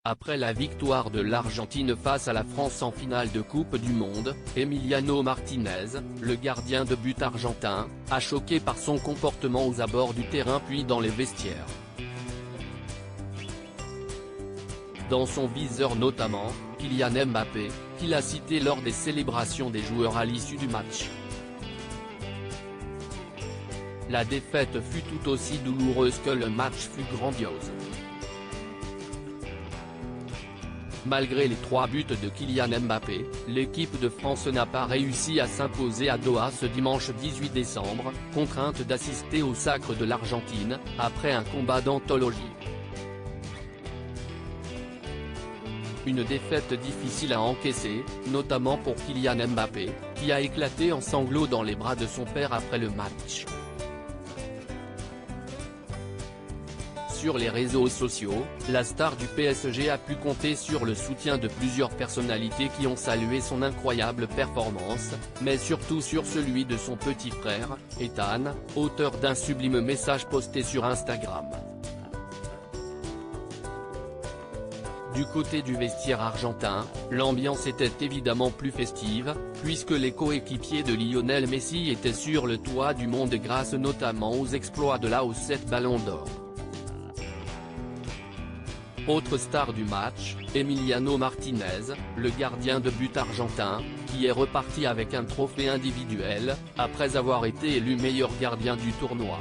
Après la victoire de l'Argentine face à la France en finale de Coupe du Monde, Emiliano Martinez, le gardien de but argentin, a choqué par son comportement aux abords du terrain puis dans les vestiaires. Dans son viseur notamment, Kylian Mbappé, qu'il a cité lors des célébrations des joueurs à l'issue du match. La défaite fut tout aussi douloureuse que le match fut grandiose. Malgré les 3 buts de Kylian Mbappé, l'équipe de France n'a pas réussi à s'imposer à Doha ce dimanche 18 décembre, contrainte d'assister au sacre de l'Argentine, après un combat d'anthologie. Une défaite difficile à encaisser, notamment pour Kylian Mbappé, qui a éclaté en sanglots dans les bras de son père après le match. Sur les réseaux sociaux, la star du PSG a pu compter sur le soutien de plusieurs personnalités qui ont salué son incroyable performance, mais surtout sur celui de son petit frère, Ethan, auteur d'un sublime message posté sur Instagram. Du côté du vestiaire argentin, l'ambiance était évidemment plus festive, puisque les coéquipiers de Lionel Messi étaient sur le toit du monde grâce notamment aux exploits de la 7 Ballon d'Or. Autre star du match, Emiliano Martinez, le gardien de but argentin, qui est reparti avec un trophée individuel, après avoir été élu meilleur gardien du tournoi.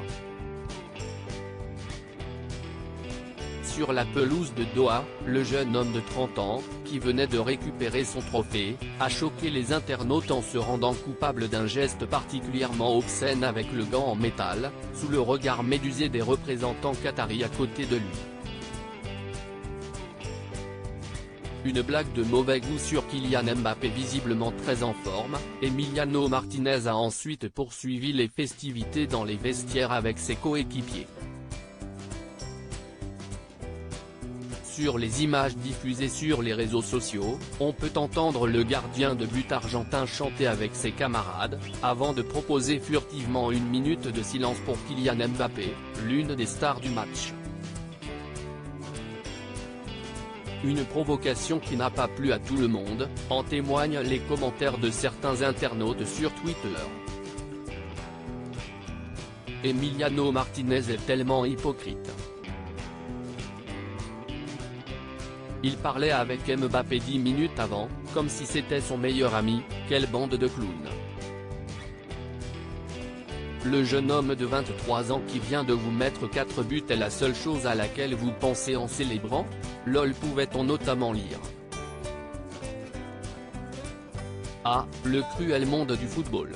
Sur la pelouse de Doha, le jeune homme de 30 ans, qui venait de récupérer son trophée, a choqué les internautes en se rendant coupable d'un geste particulièrement obscène avec le gant en métal, sous le regard médusé des représentants qataris à côté de lui. Une blague de mauvais goût sur Kylian Mbappé visiblement très en forme, Emiliano Martinez a ensuite poursuivi les festivités dans les vestiaires avec ses coéquipiers. Sur les images diffusées sur les réseaux sociaux, on peut entendre le gardien de but argentin chanter avec ses camarades, avant de proposer furtivement une minute de silence pour Kylian Mbappé, l'une des stars du match. Une provocation qui n'a pas plu à tout le monde, en témoignent les commentaires de certains internautes sur Twitter. Emiliano Martinez est tellement hypocrite. Il parlait avec Mbappé 10 minutes avant, comme si c'était son meilleur ami, quelle bande de clowns. Le jeune homme de 23 ans qui vient de vous mettre 4 buts est la seule chose à laquelle vous pensez en célébrant ? LOL pouvait-on notamment lire. Ah, le cruel monde du football.